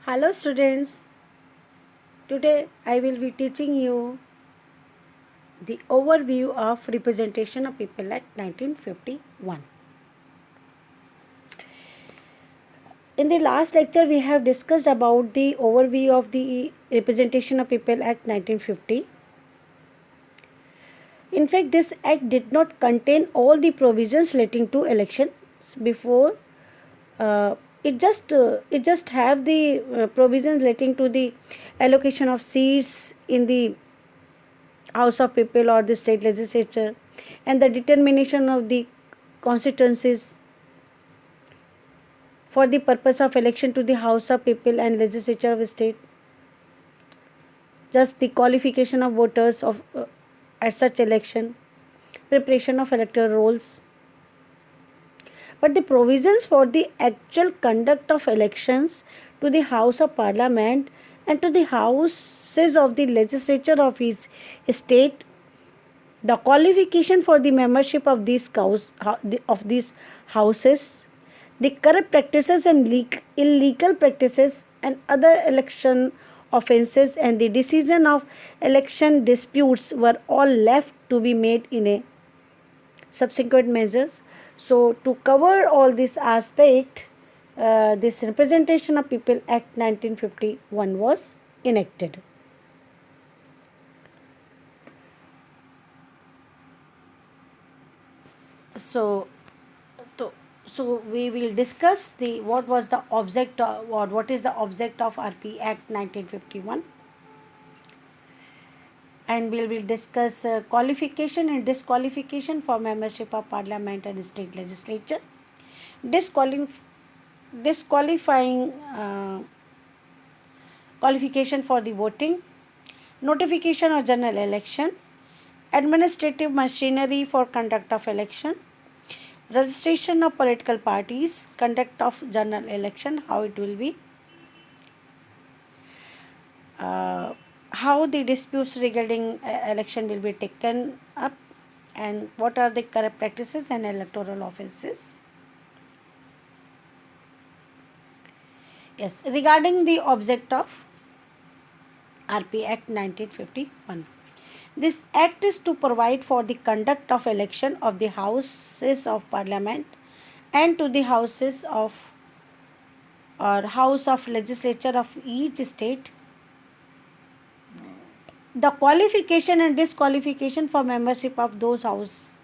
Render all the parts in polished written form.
Hello students, today I will be teaching you the overview of representation of people at 1951. In the last lecture we have discussed about the overview of the representation of people act 1950. In fact, this act did not contain all the provisions relating to elections before. It just have the provisions relating to the allocation of seats in the House of People or the state legislature, and the determination of the constituencies for the purpose of election to the House of People and legislature of state. Just the qualification of voters of at such election, preparation of electoral rolls. But the provisions for the actual conduct of elections to the House of Parliament and to the houses of the legislature of each state, the qualification for the membership of these houses, the corrupt practices and illegal practices and other election offences, and the decision of election disputes were all left to be made in a subsequent measures. So to cover all this aspect, this Representation of People Act 1951 was enacted. So, so, so we will discuss the what was the object or what is the object of RP Act 1951, and we will discuss qualification and disqualification for membership of Parliament and state legislature, disqualif- disqualifying qualification for the voting, notification of general election, administrative machinery for conduct of election, registration of political parties, conduct of general election, how it will be, how the disputes regarding election will be taken up, and what are the corrupt practices and electoral offences. Yes, regarding the object of RP Act 1951. This act is to provide for the conduct of election of the houses of parliament and to the houses of or house of legislature of each state. The qualification and disqualification for membership of those houses,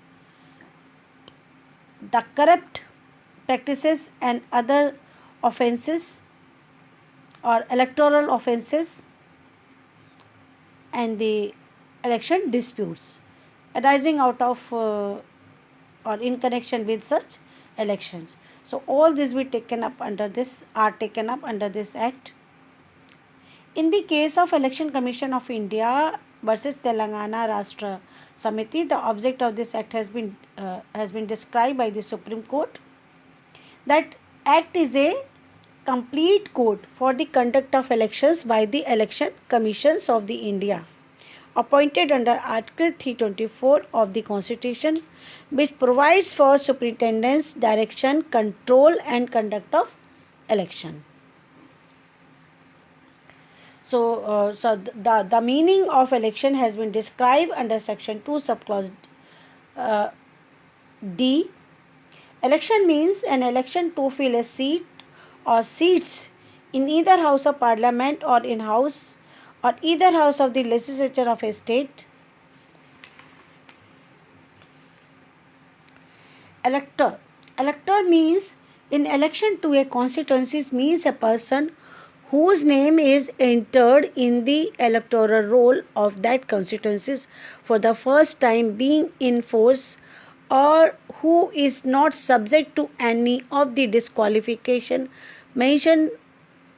the corrupt practices and other offences or electoral offences, and the election disputes arising out of or in connection with such elections. So all these be taken up under this are taken up under this act. In the case of Election Commission of India versus Telangana Rashtra Samiti, the object of this act has been described by the Supreme Court. That act is a complete code for the conduct of elections by the election commissions of the India, appointed under Article 324 of the Constitution, which provides for superintendence, direction, control and conduct of election. So the meaning of election has been described under section 2 subclause D. Election means an election to fill a seat or seats in either house of parliament or in house or either house of the legislature of a state. Elector means in election to a constituency means a person whose name is entered in the electoral roll of that constituency for the first time being in force, or who is not subject to any of the disqualification mentioned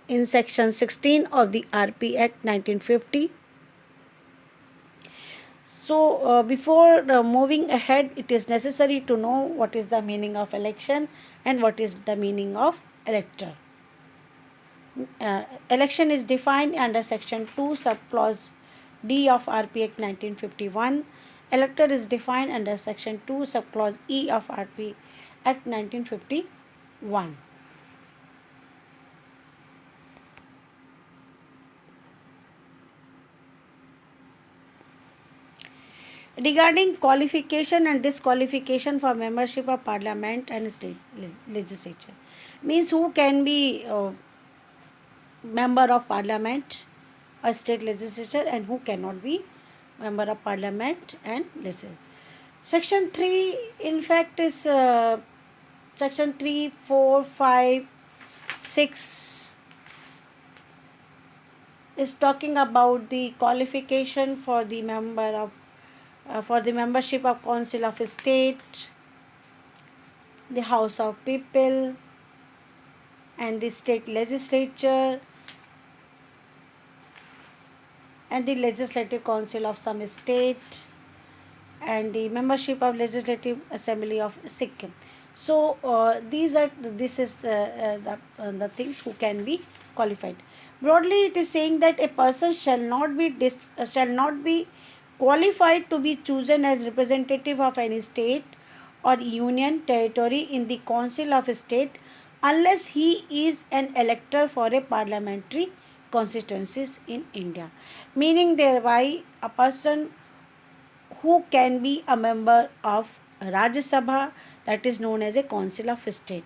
in section 16 of the RP Act 1950. So before moving ahead, it is necessary to know what is the meaning of election and what is the meaning of elector. Election is defined under section 2 subclause D of RP Act 1951. Elector is defined under section 2 subclause E of RP Act 1951. regarding qualification and disqualification for membership of parliament and state legislature, means who can be member of parliament or state legislature and who cannot be member of parliament and legislature. Section 3 in fact is section 3, 4, 5, 6 is talking about the qualification for the member of for the membership of council of state, the house of people and the state legislature and the legislative council of some state and the membership of legislative assembly of Sikkim. So this is the things who can be qualified. Broadly, it is saying that a person shall not be qualified to be chosen as representative of any state or union territory in the council of state unless he is an elector for a parliamentary constituencies in India. Meaning thereby a person who can be a member of Rajya Sabha, that is known as a council of state.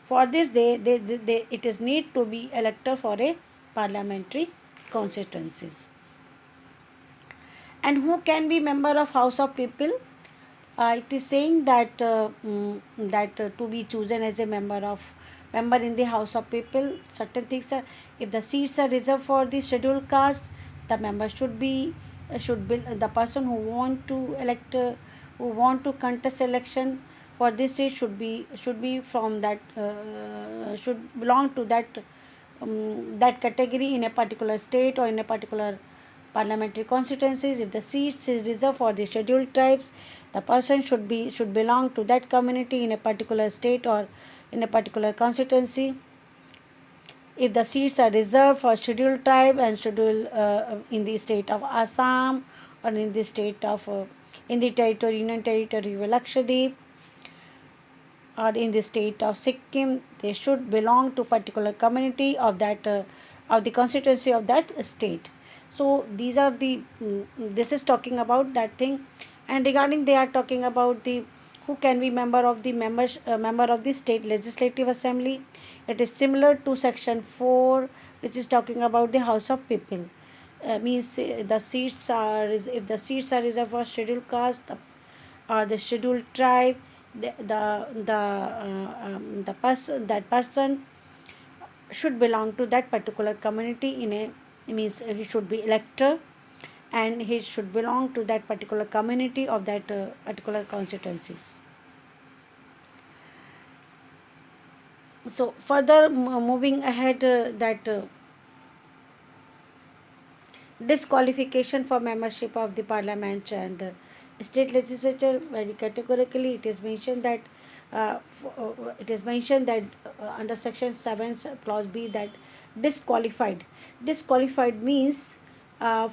For this it is need to be elector for a parliamentary constituencies. And who can be member of house of people? It is saying that to be chosen as a member in the house of people, certain things are, if the seats are reserved for the scheduled caste, the member should be the person who want to elect who want to contest election for this seat should be from that should belong to that category in a particular state or in a particular parliamentary constituencies. If the seats is reserved for the scheduled tribes, the person should belong to that community in a particular state or in a particular constituency. If the seats are reserved for scheduled tribe and scheduled in the state of Assam or in the state of in the union territory of Lakshadweep or in the state of Sikkim, they should belong to particular community of that of the constituency of that state. So these are the this is talking about that thing. And regarding they are talking about the who can be member of the state legislative assembly. It is similar to section 4, which is talking about the house of people. Means the seats are if the seats are reserved for scheduled caste or the scheduled tribe, the person should belong to that particular community in a means he should be elector and he should belong to that particular community of that particular constituencies. So further moving ahead, that disqualification for membership of the parliament and state legislature, very categorically it is mentioned that under section 7 clause B that disqualified means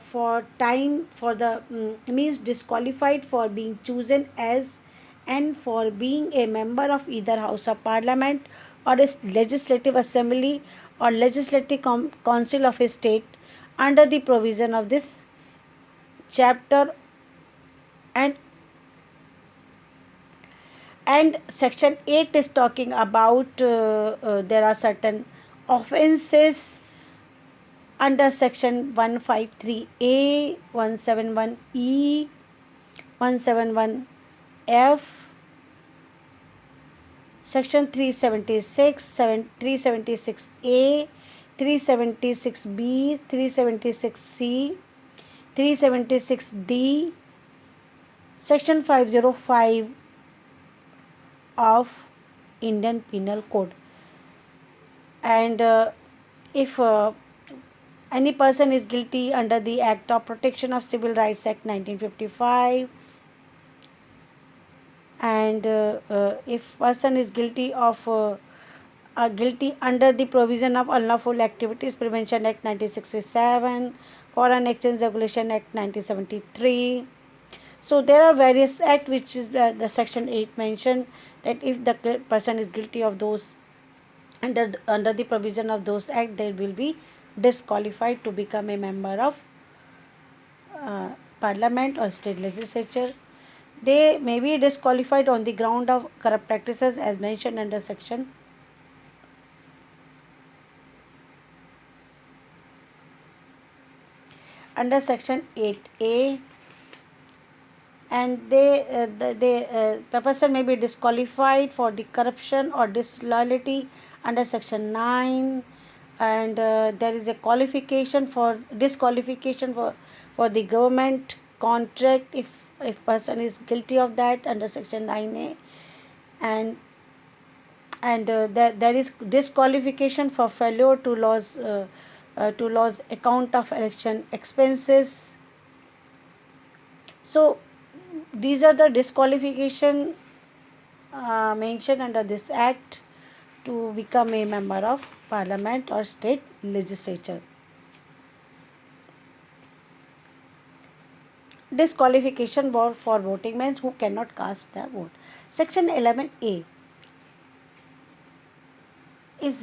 for time for the means disqualified for being chosen as and for being a member of either house of parliament or a legislative assembly or legislative council of a state under the provision of this chapter and section 8 is talking about there are certain offenses under section 153A, 171E, 171F, section 376, 376A, 376B, 376C, 376D, section 505 of Indian Penal Code. And if any person is guilty under the Act of Protection of Civil Rights Act 1955, and if person is guilty of guilty under the provision of Unlawful Activities Prevention Act 1967, Foreign Exchange Regulation Act 1973. So there are various acts which is the section 8 mentioned that if the person is guilty of those under the provision of those acts, they will be disqualified to become a member of parliament or state legislature. They may be disqualified on the ground of corrupt practices as mentioned under section 8A, and the person may be disqualified for the corruption or disloyalty under section 9, and there is a qualification for disqualification for the government contract if person is guilty of that under section 9A, and there is disqualification for failure to lodge account of election expenses. So these are the disqualification mentioned under this act to become a member of parliament or state legislature. Disqualification for voting means who cannot cast the vote. Section 11A is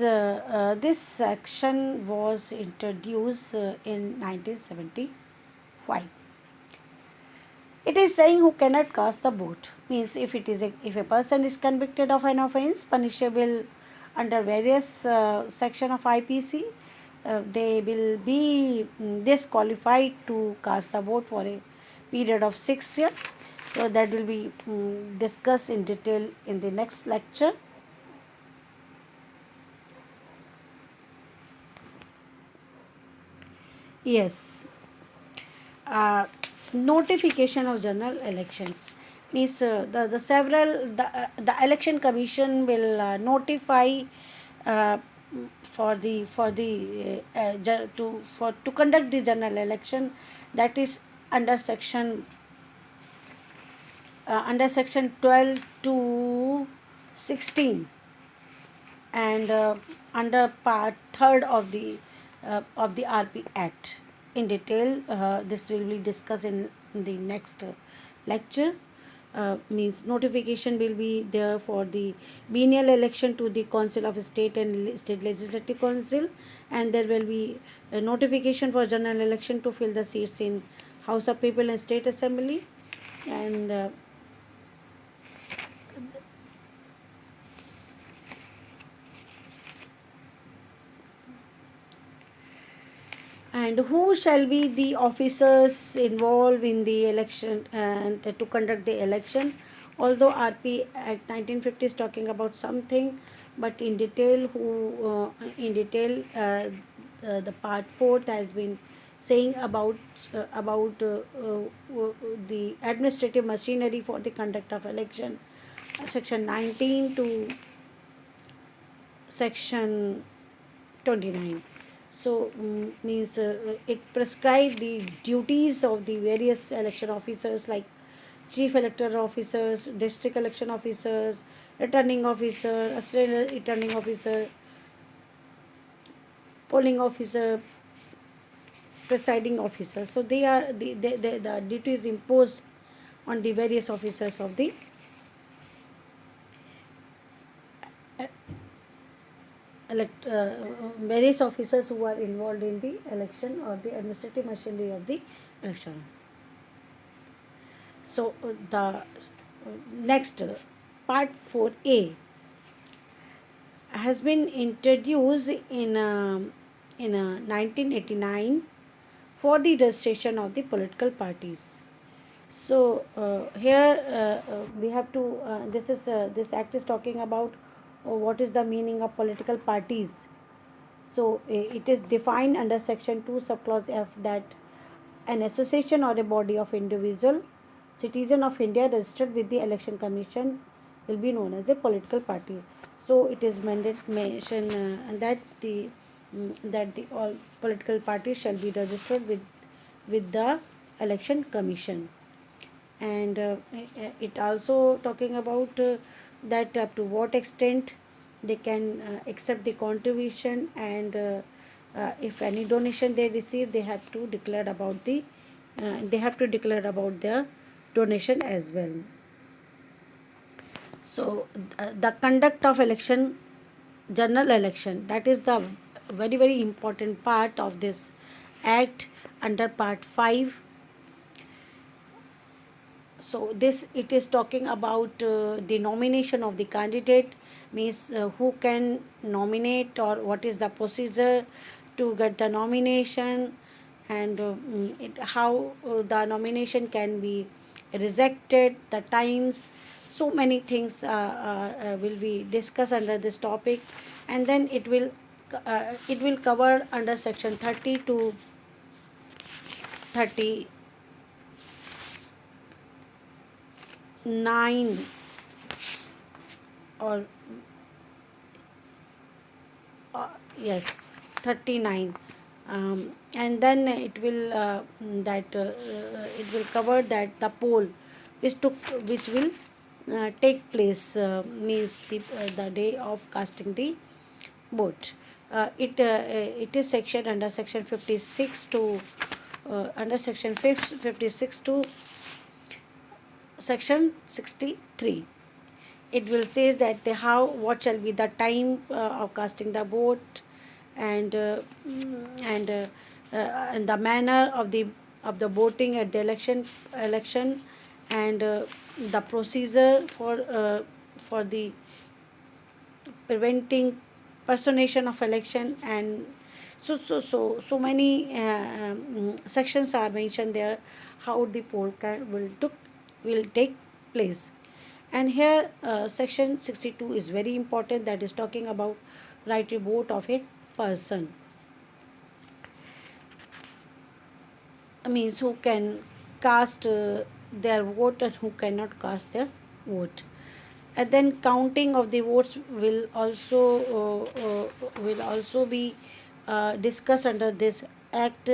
this section was introduced in 1975. It is saying who cannot cast the vote means if a person is convicted of an offence punishable under various section of IPC, they will be disqualified to cast the vote for a period of 6 years. So that will be discussed in detail in the next lecture. Yes. uh, Notification of general elections means the election commission will notify uh, to conduct the general election, that is under section 12 to 16, and under part 3rd of the RP Act. In detail, this will be discussed in the next lecture. Means notification will be there for the biennial election to the Council of State and State Legislative Council, and there will be a notification for general election to fill the seats in House of People and State Assembly, and who shall be the officers involved in the election and to conduct the election. Although RP Act 1950 is talking about something, but in detail the part 4th has been saying about the administrative machinery for the conduct of election, section 19 to section 29. So means it prescribes the duties of the various election officers like chief electoral officers, district election officers, returning officer, assistant returning officer, polling officer, presiding officer. So they are the duties imposed on the various officers of the various officers who are involved in the election or the administrative machinery of the election. So the next part 4A has been introduced in 1989 for the registration of the political parties. So here we have to this act is talking about what is the meaning of political parties. So it is defined under section 2 subclause F that an association or a body of individual citizen of India registered with the election commission will be known as a political party. So it is mentioned that the all political parties shall be registered with the election commission, and it also talking about that up to what extent they can accept the contribution, and if any donation they receive they have to declare about their donation as well. So the conduct of election, general election, that is the very very important part of this act under part 5. So this, it is talking about the nomination of the candidate, means who can nominate, or what is the procedure to get the nomination, and how the nomination can be rejected, the times. So many things will be discussed under this topic, and then it will cover under section 30 to 39, or yes, 39. And then it will that it will cover that the poll which will take place, means the day of casting the vote. It is section under section 56 to under section 56 to section 63. It will say that the how, what shall be the time of casting the vote, and and the manner of the voting at the election, and the procedure for the preventing personation of election, and so many sections are mentioned there, how the poll will take place. And here section 62 is very important, that is talking about right to vote of a person, means who can cast their vote and who cannot cast their vote. And then counting of the votes will also be discussed under this act,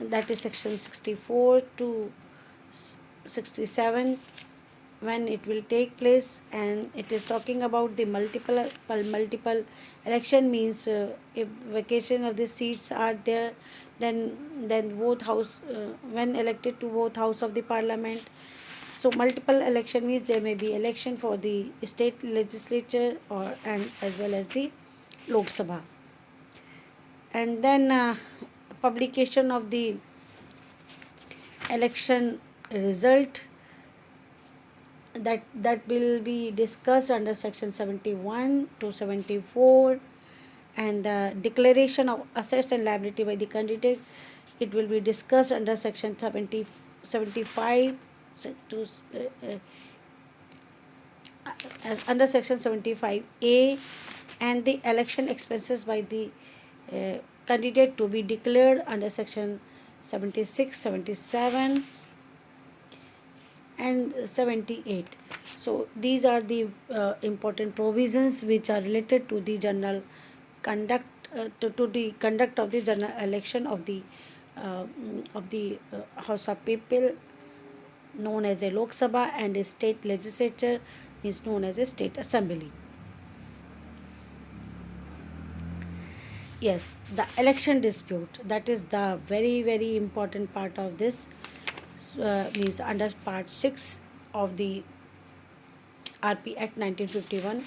that is section 64 to 67, when it will take place. And it is talking about the multiple election, means if vacation of the seats are there, then both house, when elected to both house of the parliament. So multiple election means there may be election for the state legislature, or and as well as the Lok Sabha. And then publication of the election result, that will be discussed under section 71 to 74. And declaration of assets and liability by the candidate, it will be discussed under section 75 to under section 75A. And the election expenses by the candidate to be declared under section 76, 77 and 78. So these are the important provisions which are related to the general conduct, to the conduct of the general election of the House of People, known as a Lok Sabha, and a state legislature is known as a state assembly. Yes, the election dispute, that is the very important part of this, means under part 6 of the RP Act 1951.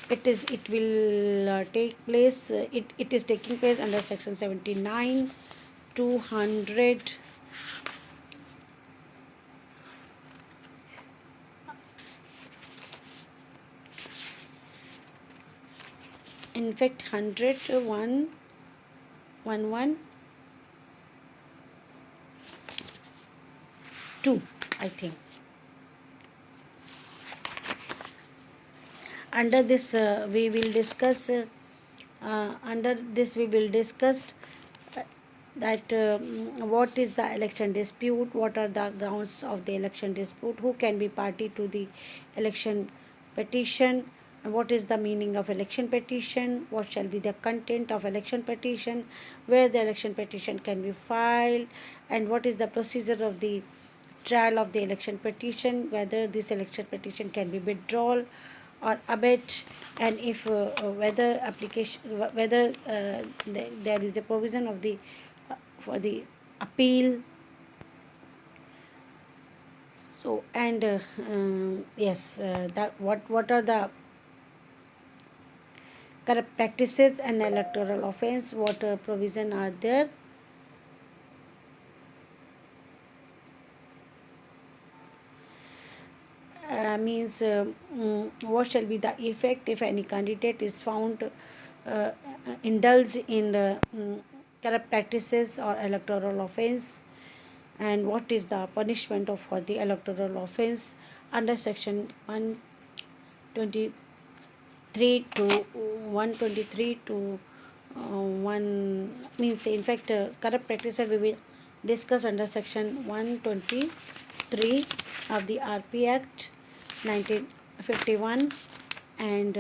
It will take place, it is taking place under section 79, 200, in fact 100, 1, 2, I think. Under this we will discuss under this we will discuss that what is the election dispute, what are the grounds of the election dispute, who can be party to the election petition, and what is the meaning of election petition, what shall be the content of election petition, where the election petition can be filed, and what is the procedure of the trial of the election petition, whether this election petition can be withdrawn or abet, and if whether application, whether there is a provision of the for the appeal. So and yes, that what are the corrupt practices and electoral offense, what provision are there. means what shall be the effect if any candidate is found indulge in corrupt practices or electoral offense, and what is the punishment of for the electoral offense under section 123 to 123 to 1 means in fact corrupt practices we will discuss under section 123 of the RP Act 1951, and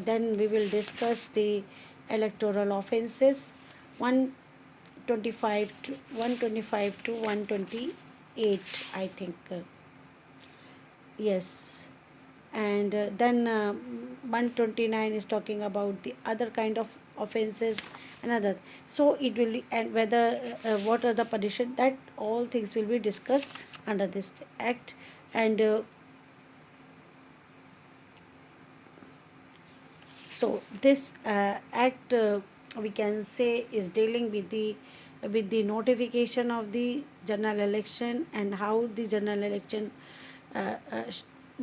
then we will discuss the electoral offenses 125 to 125 to 128, I think. Yes, and then 129 is talking about the other kind of offenses, another. So it will be, and whether what are the punishment, that all things will be discussed under this act. And so this act, we can say, is dealing with the notification of the general election and how the general election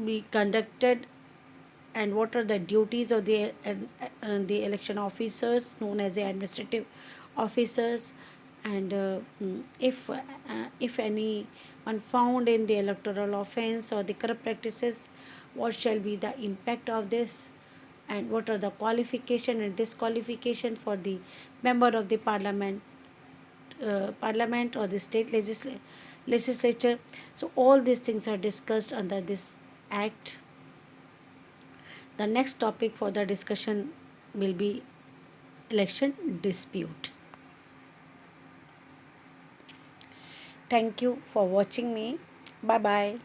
be conducted, and what are the duties of the election officers known as the administrative officers, and if anyone found in the electoral offense or the corrupt practices, what shall be the impact of this, and what are the qualification and disqualification for the member of the parliament or the state legislature. So all these things are discussed under this act. The next topic for the discussion will be election dispute. Thank you for watching me. Bye bye.